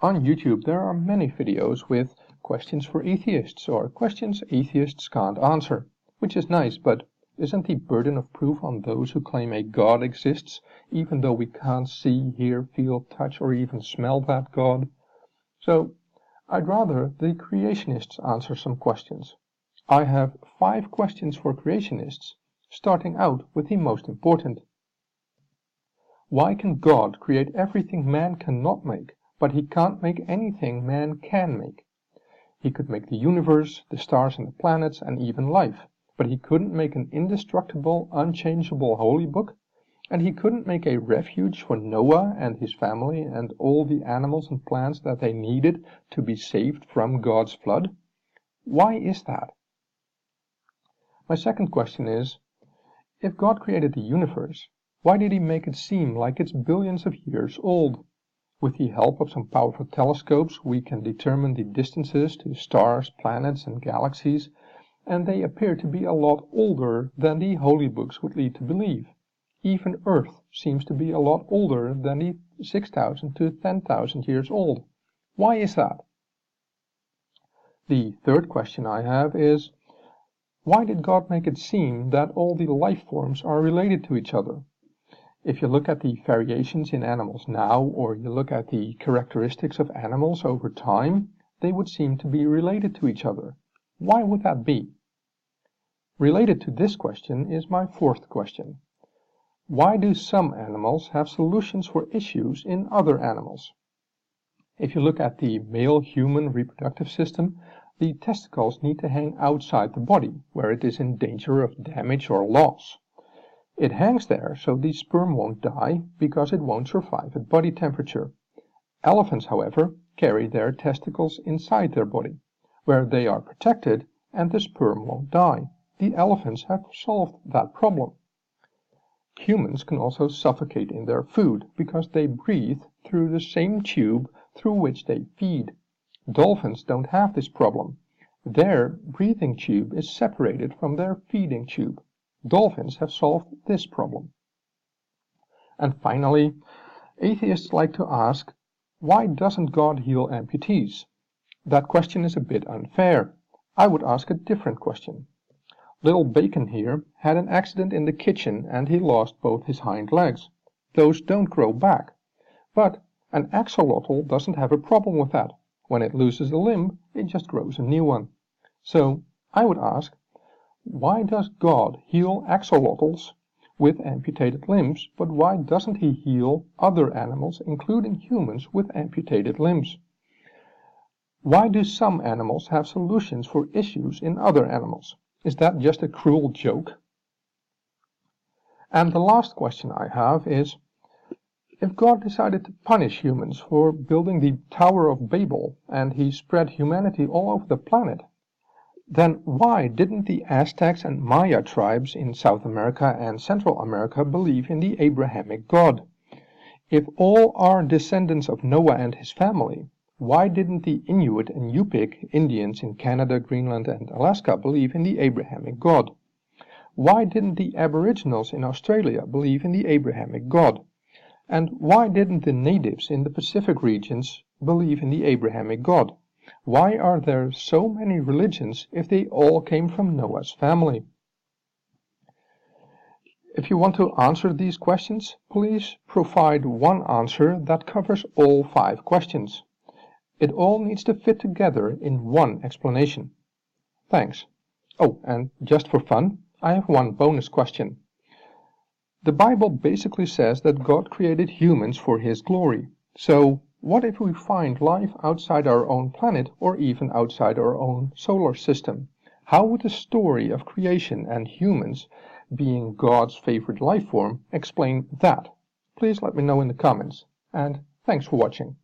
On YouTube there are many videos with questions for atheists or questions atheists can't answer, which is nice, but isn't the burden of proof on those who claim a God exists, even though we can't see, hear, feel, touch, or even smell that God? So I'd rather the creationists answer some questions. I have 5 questions for creationists, starting out with the most important. Why can God create everything man cannot make, but he can't make anything man can make? He could make the universe, the stars and the planets, and even life, but he couldn't make an indestructible, unchangeable holy book, and he couldn't make a refuge for Noah and his family and all the animals and plants that they needed to be saved from God's flood. Why is that? My second question is, if God created the universe, why did he make it seem like it's billions of years old? With the help of some powerful telescopes, we can determine the distances to stars, planets, and galaxies, and they appear to be a lot older than the holy books would lead to believe. Even Earth seems to be a lot older than the 6,000 to 10,000 years old. Why is that? The third question I have is, why did God make it seem that all the life forms are related to each other? If you look at the variations in animals now, or you look at the characteristics of animals over time, they would seem to be related to each other. Why would that be? Related to this question is my fourth question. Why do some animals have solutions for issues in other animals? If you look at the male human reproductive system, the testicles need to hang outside the body, where it is in danger of damage or loss. It hangs there so the sperm won't die, because it won't survive at body temperature. Elephants, however, carry their testicles inside their body, where they are protected and the sperm won't die. The elephants have solved that problem. Humans can also suffocate in their food, because they breathe through the same tube through which they feed. Dolphins don't have this problem. Their breathing tube is separated from their feeding tube. Dolphins have solved this problem. And finally, atheists like to ask, why doesn't God heal amputees? That question is a bit unfair. I would ask a different question. Little Bacon here had an accident in the kitchen and he lost both his hind legs. Those don't grow back. But an axolotl doesn't have a problem with that. When it loses a limb, it just grows a new one. So I would ask, why does God heal axolotls with amputated limbs, but why doesn't he heal other animals, including humans, with amputated limbs? Why do some animals have solutions for issues in other animals? Is that just a cruel joke? And the last question I have is, if God decided to punish humans for building the Tower of Babel and he spread humanity all over the planet, then why didn't the Aztecs and Maya tribes in South America and Central America believe in the Abrahamic God? If all are descendants of Noah and his family, why didn't the Inuit and Yupik Indians in Canada, Greenland and Alaska believe in the Abrahamic God? Why didn't the Aboriginals in Australia believe in the Abrahamic God? And why didn't the natives in the Pacific regions believe in the Abrahamic God? Why are there so many religions if they all came from Noah's family? If you want to answer these questions, please provide one answer that covers all 5 questions. It all needs to fit together in one explanation. Thanks. Oh, and just for fun, I have one bonus question. The Bible basically says that God created humans for his glory. So, what if we find life outside our own planet or even outside our own solar system? How would the story of creation and humans being God's favorite life form explain that? Please let me know in the comments, and thanks for watching.